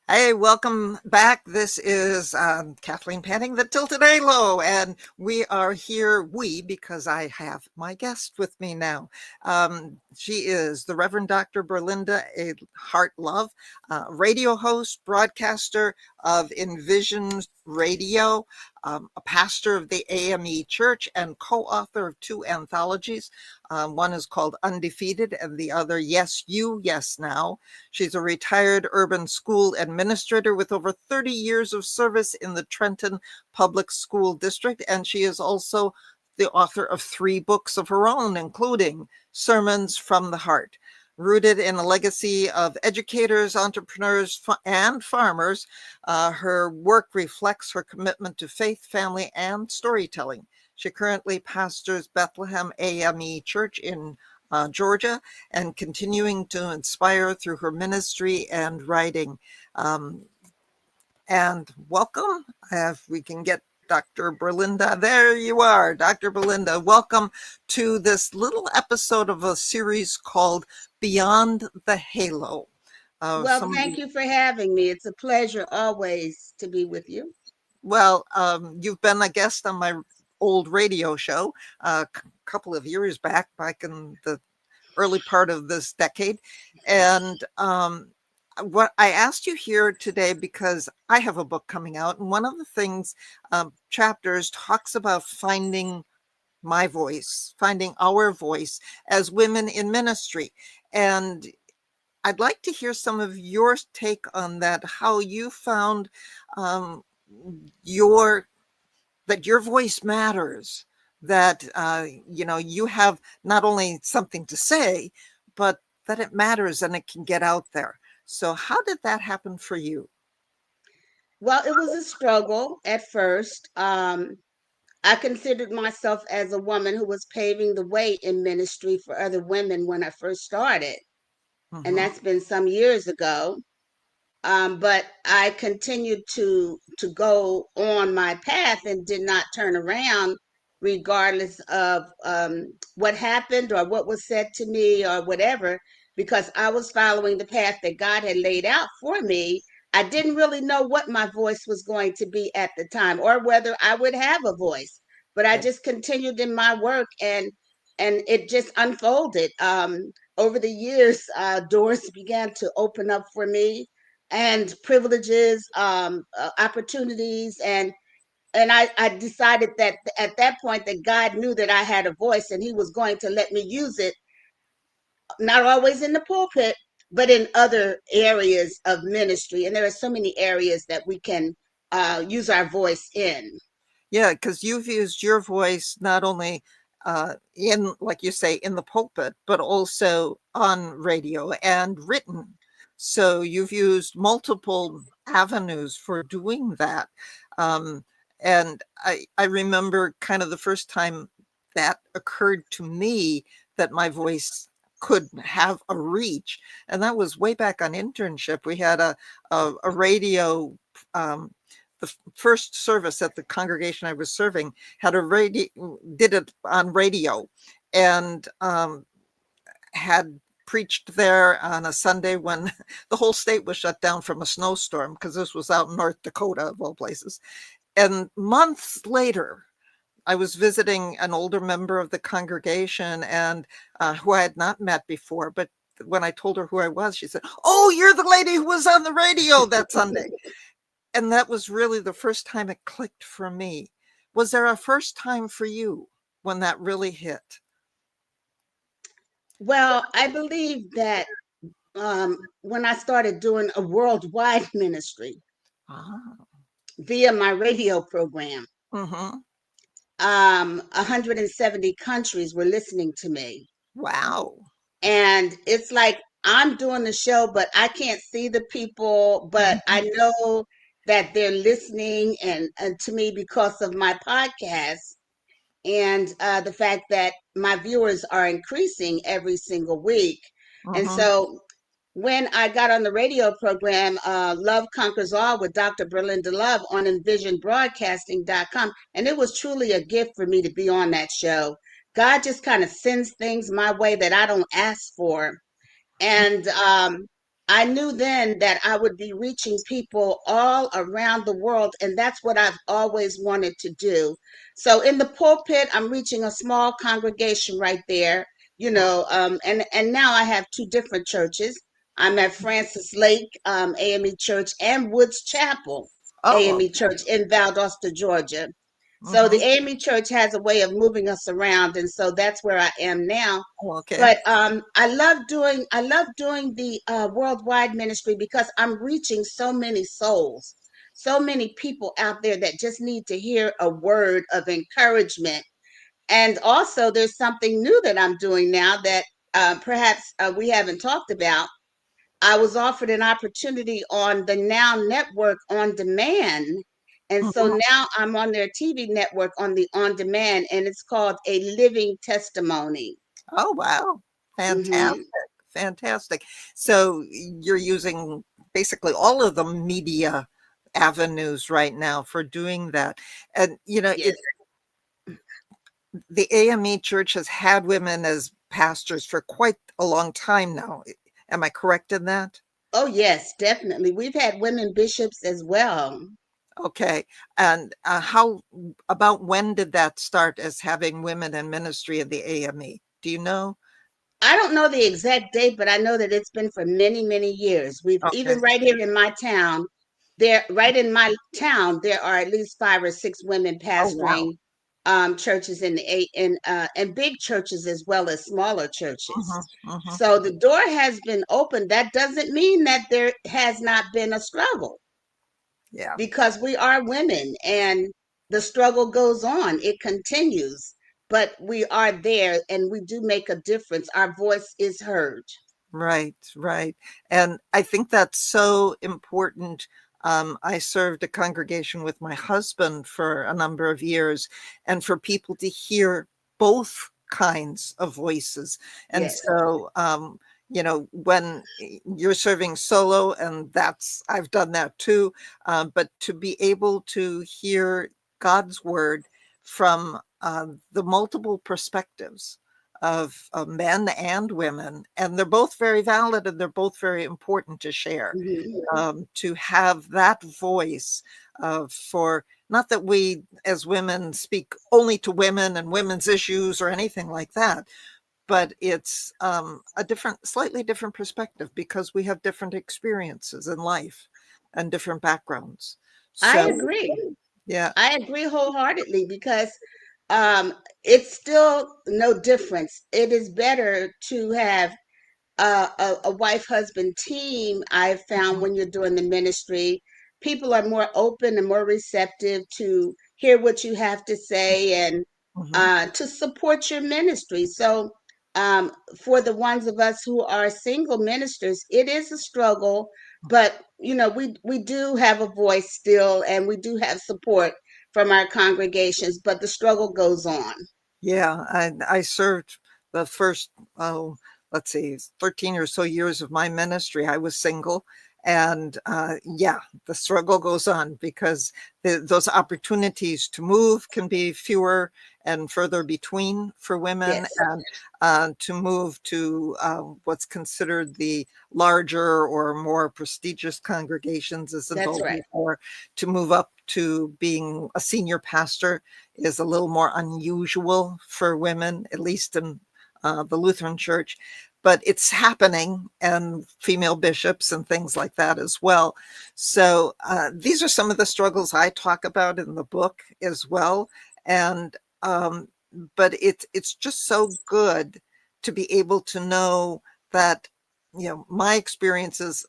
Hey, welcome back. This is Kathleen panning the Tilted Halo, and we are here, because I have my guest with me now. She is the Reverend Dr. Berlinda, a Hart Love, radio host, broadcaster of Envision Radio, a pastor of the AME Church, and co-author of two anthologies. One is called Undefeated, and the other, Yes You, Yes Now. She's a retired urban school administrator with over 30 years of service in the Trenton Public School District, and she is also the author of 3 books of her own, including Sermons from the Heart. Rooted in a legacy of educators, entrepreneurs, and farmers, her work reflects her commitment to faith, family, and storytelling. She currently pastors Bethlehem AME Church in Georgia, and continuing to inspire through her ministry and writing. Um, and welcome, if we can get Dr. Berlinda. There you are, Dr. Berlinda. Welcome to this little episode of a series called Beyond the Halo. Well, thank you for having me. It's a pleasure always to be with you. Well, you've been a guest on my old radio show a couple of years back in the early part of this decade. And what I asked you here today, because I have a book coming out, and one of the things, chapters talks about finding my voice, finding our voice as women in ministry. And I'd like to hear some of your take on that, how you found um, your that your voice matters, that you have not only something to say, but that it matters and it can get out there. So how did that happen for you? Well, it was a struggle at first. I considered myself as a woman who was paving the way in ministry for other women when I first started, and Mm-hmm. that's been some years ago. But I continued to go on my path and did not turn around, regardless of what happened or what was said to me or whatever, because I was following the path that God had laid out for me. I didn't really know what my voice was going to be at the time or whether I would have a voice, but I Yeah. just continued in my work, and it just unfolded. Over the years, doors began to open up for me, and privileges, opportunities, and I decided that at that point that God knew that I had a voice and He was going to let me use it, not always in the pulpit, but in other areas of ministry. And there are so many areas that we can use our voice in. Yeah, because you've used your voice not only in, like you say, in the pulpit, but also on radio and written. So you've used multiple avenues for doing that. Um, and I remember kind of the first time that occurred to me that my voice could have a reach. And that was way back on internship. We had a radio um, the first service at the congregation I was serving had a radio, did it on radio, and had preached there on a Sunday when the whole state was shut down from a snowstorm, because this was out in North Dakota of all places. And months later, I was visiting an older member of the congregation, and who I had not met before, but when I told her who I was, she said, "Oh, you're the lady who was on the radio that Sunday." And that was really the first time it clicked for me. Was there a first time for you when that really hit? Well, I believe that when I started doing a worldwide ministry Ah, via my radio program, mm-hmm. 170 countries were listening to me. Wow. And it's like I'm doing the show, but I can't see the people, but Mhm. I know that they're listening and to me because of my podcast, and the fact that my viewers are increasing every single week. And Mhm. so when I got on the radio program, Love Conquers All with Dr. Berlinda Love on envisionbroadcasting.com, and it was truly a gift for me to be on that show. God just kind of sends things my way that I don't ask for. And I knew then that I would be reaching people all around the world, and that's what I've always wanted to do. So in the pulpit, I'm reaching a small congregation right there, and now I have two different churches. I'm at Francis Lake AME Church and Woods Chapel Oh, AME Church in Valdosta, Georgia. So the mm-hmm. AME Church has a way of moving us around, and so that's where I am now. Okay. But I love doing the worldwide ministry because I'm reaching so many souls, so many people out there that just need to hear a word of encouragement. And also, there's something new that I'm doing now that perhaps we haven't talked about. I was offered an opportunity on the Now Network on demand. And so Mhm. now I'm on their TV network on the on demand, and it's called A Living Testimony. Oh, wow. Fantastic. Hmm. Fantastic. So you're using basically all of the media avenues right now for doing that. And, Yes. the AME Church has had women as pastors for quite a long time now. Am I correct in that? Oh, yes, definitely. We've had women bishops as well. Okay. And how about when did that start as having women in ministry in the AME? Do you know? I don't know the exact date, but I know that it's been for many, many years. We've Okay. even right here in my town, there are at least five or six women Oh, wow. pastoring churches in big churches as well as smaller churches. Hmm. Hmm. So the door has been opened. That doesn't mean that there has not been a struggle, Yeah. because we are women and the struggle goes on, it continues, but we are there and we do make a difference. Our voice is heard. Right, right. And I think that's so important. I served a congregation with my husband for a number of years, and for people to hear both kinds of voices. And Yes. so, when you're serving solo, and I've done that too, but to be able to hear God's word from the multiple perspectives of men and women, and they're both very valid and they're both very important to share. Mhm. To have that voice for not that we as women speak only to women and women's issues or anything like that, but it's a slightly different perspective because we have different experiences in life and different backgrounds. I So, agree. yeah. I agree wholeheartedly because it's still no difference. It is better to have a wife husband team. I've found when you're doing the ministry, people are more open and more receptive to hear what you have to say and Mhm. to support your ministry. So for the ones of us who are single ministers, it is a struggle, but we do have a voice still, and we do have support from our congregations, but the struggle goes on. Yeah, I served the first, oh, let's see, 13 or so years of my ministry. I was single. And yeah, the struggle goes on because those opportunities to move can be fewer and further between for women. Yes, And to move to what's considered the larger or more prestigious congregations isn't that's right. always there. To move up to being a senior pastor is a little more unusual for women, at least in the Lutheran Church, but it's happening, and female bishops and things like that as well. So these are some of the struggles I talk about in the book as well. And but it's just so good to be able to know that my experiences,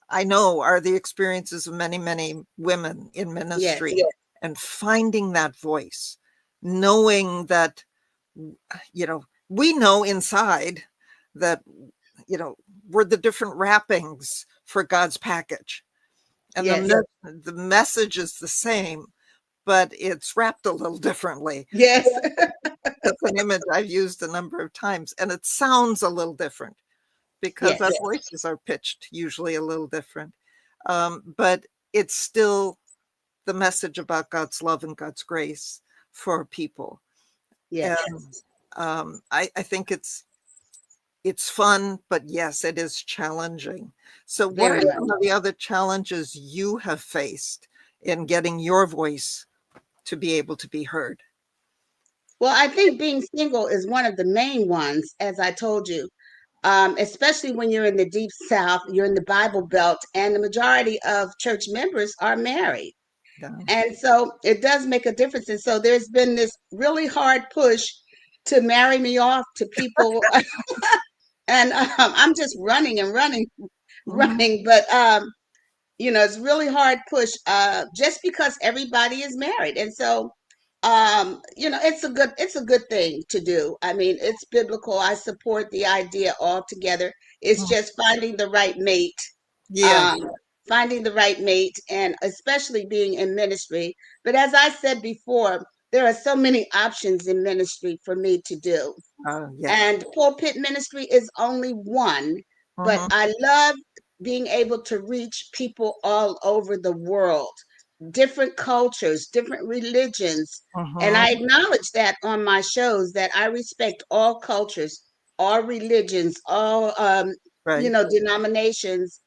I know, are the experiences of many, many women in Yes, ministry. And finding that voice, knowing that, we know inside that, we're the different wrappings for God's package. And yes, the message is the same, but it's wrapped a little differently. yes, That's an image I've used a number of times, and it sounds a little different because our yes, voices are pitched usually a little different. But it's still the message about God's love and God's grace for people. And yes, I think It's fun, but yes, it is challenging. So what are very much. some of the other challenges you have faced in getting your voice to be able to be heard? Well, I think being single is one of the main ones, as I told you, especially when you're in the deep South, you're in the Bible Belt, and the majority of church members are married. Yeah. And so it does make a difference. And so there's been this really hard push to marry me off to people. And I'm just running and running, Mhm. running. But it's really hard push just because everybody is married. And so it's a good thing to do. I mean, it's biblical. I support the idea altogether. It's Mm. just Yeah. um, finding the right mate, and especially being in ministry. But as I said before, there are so many options in ministry for me to do. Yes. And pulpit ministry is only one, but Hmm. I love being able to reach people all over the world, different cultures, different religions. And I Hmm. acknowledge that on my shows, that I respect all cultures, all religions, all Right. denominations,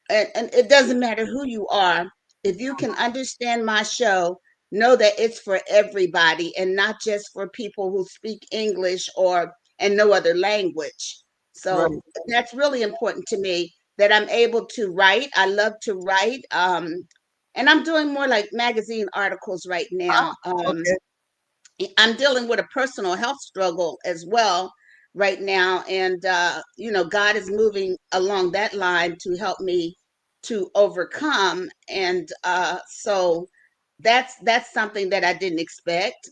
and it doesn't matter who you are. If you can understand my show, know that it's for everybody and not just for people who speak English or and no other language. So Right. that's really important to me, that I'm able to write. I love to write. And I'm doing more like magazine articles right Ah, now. okay. I'm dealing with a personal health struggle as well right now. And, God is moving along that line to help me to overcome. And so that's something that I didn't expect.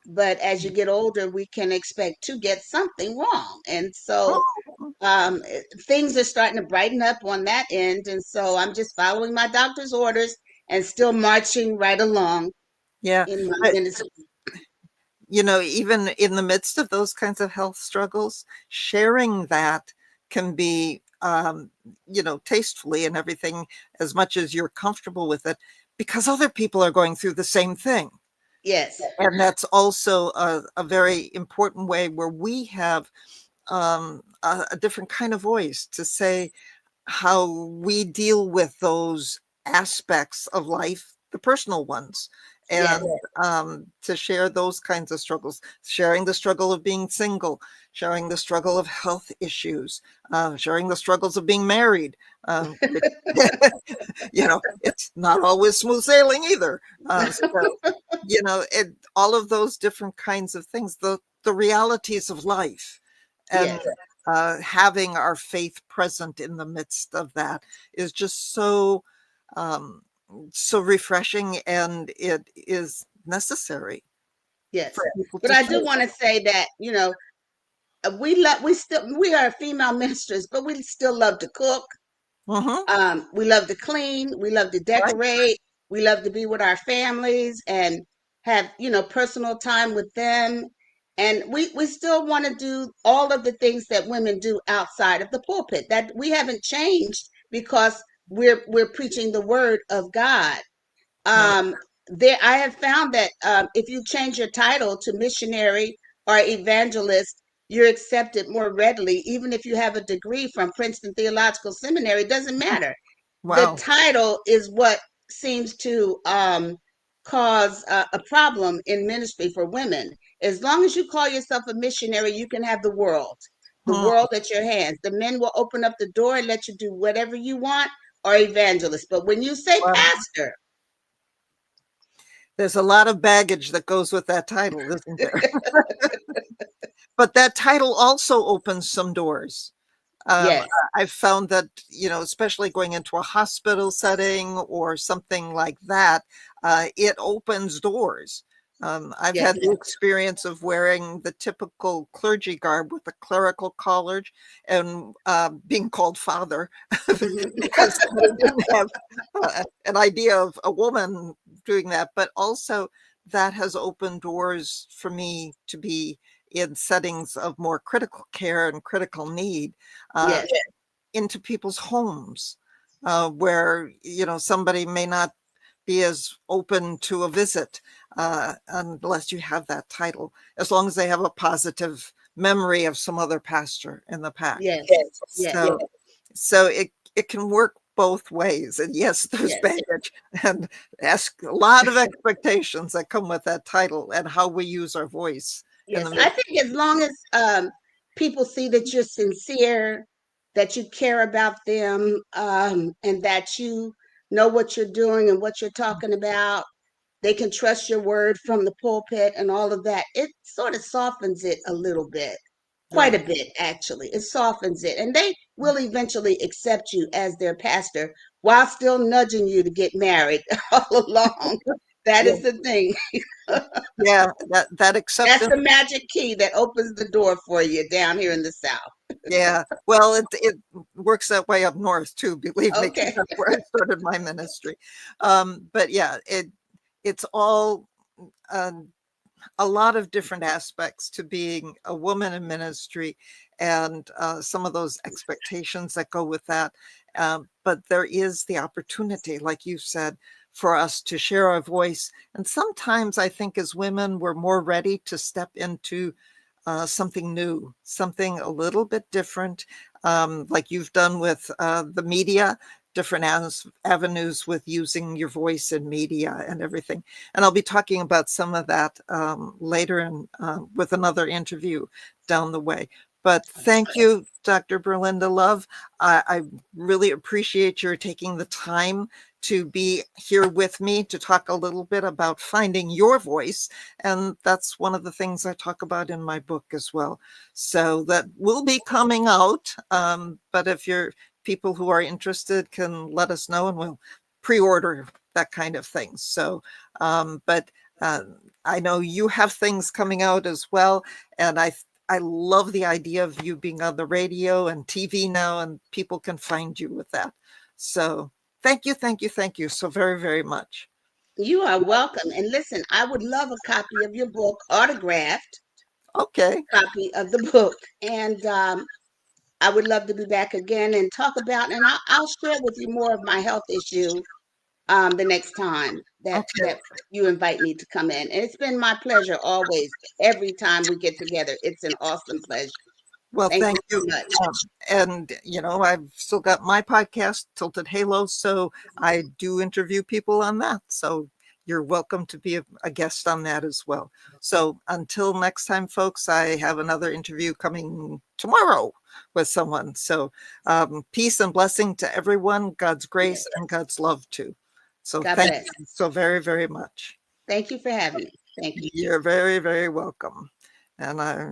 But as you get older, we can expect to get something wrong. And so Oh, things are starting to brighten up on that end. And so I'm just following my doctor's orders and still marching right along yeah. in my But, ministry. even in the midst of those kinds of health struggles, sharing that can be, tastefully and everything, as much as you're comfortable with it, because other people are going through the same thing. Yes, And that's also a very important way where we have a different kind of voice to say how we deal with those aspects of life, the personal ones, yes, and to share those kinds of struggles, sharing the struggle of being single, sharing the struggle of health issues, sharing the struggles of being married. Which, it's not always smooth sailing either. So, all of those different kinds of things, the realities of life, and yes, having our faith present in the midst of that is just um, so refreshing, and it is necessary yes. for people But to I share. do want to say that, we are female ministers, but we still love to cook. Hmm. We love to clean. We love to Right. decorate. We love to be with our families and have, personal time with them. And we still want to do all of the things that women do outside of the pulpit. That we haven't changed because we're preaching the word of God. Right. um, I have found that if you change your title to missionary or evangelist, you're accepted more readily. Even if you have a degree from Princeton Theological Seminary, it doesn't matter. The Wow. title is what seems to cause a problem in ministry for women. As long as you call yourself a missionary, you can have the Hmm. world at your hands. The men will open up the door and let you do whatever you want, or evangelist. But when you say Wow. pastor, There's a lot of baggage that goes with that title, isn't there? But that title also opens some doors. Um, yes, I've found that, especially going into a hospital setting or something like that, it opens doors. I've yes. had the experience of wearing the typical clergy garb with a clerical college and being called father Mhm. because I didn't have an idea of a woman doing that. But also, that has opened doors for me to be in settings of more critical care and critical need, uh, Yes, into people's homes, where somebody may not be as open to a visit unless you have that title, as long as they have a positive memory of some other pastor in the pack. Yes. Yes. So, so it can work both ways. And yes, there's Yes. baggage and ask a lot of expectations that come with that title and how we use our voice in Yes. the I think as long as people see that you're sincere, that you care about them, and that you know what you're doing and what you're talking about, they can trust your word from the pulpit and all of that. It sort of softens it a little bit, quite right. a bit, actually. It softens it. And they will eventually accept you as their pastor while still nudging you to get married all along. That Yeah, is the thing. yeah, that That's acceptance. the magic key that opens the door for you down here in the South. Yeah, well, it works that way up north too, believe me, because Okay. that's where I started my ministry. But yeah, it's all um, a lot of different aspects to being a woman in ministry, and some of those expectations that go with that. But there is the opportunity, like you said, for us to share our voice. And sometimes I think as women, we're more ready to step into something new, something a little bit different, like you've done with the media, different avenues with using your voice in media and everything. And I'll be talking about some of that later in, with another interview down the way. But thank you, Dr. Berlinda Love. I really appreciate your taking the time to be here with me to talk a little bit about finding your voice. And that's one of the things I talk about in my book as well. So that will be coming out. But if you're people who are interested can let us know and we'll pre-order that kind of thing. So, but uh, I know you have things coming out as well. And I love the idea of you being on the radio and TV now, and people can find you with that. So thank you, thank you, thank you so very, very much. You are welcome. And listen, I would love a copy of your book, autographed Okay. copy of the book. And I would love to be back again and talk about, and I'll share with you more of my health issue the next time Okay. that you invite me to come in. And it's been my pleasure always. Every time we get together, it's an awesome pleasure. Well, Thank you thank so you. much. And, you know, I've still got my podcast, Tilted Halo. So I do interview people on that. So you're welcome to be a guest on that as well. So until next time, folks, I have another interview coming tomorrow with someone. So peace and blessing to everyone, God's grace Yes. and God's love too. So God thank bless. you so very, very much. Thank you for having me. Thank you. You're very, very welcome. And I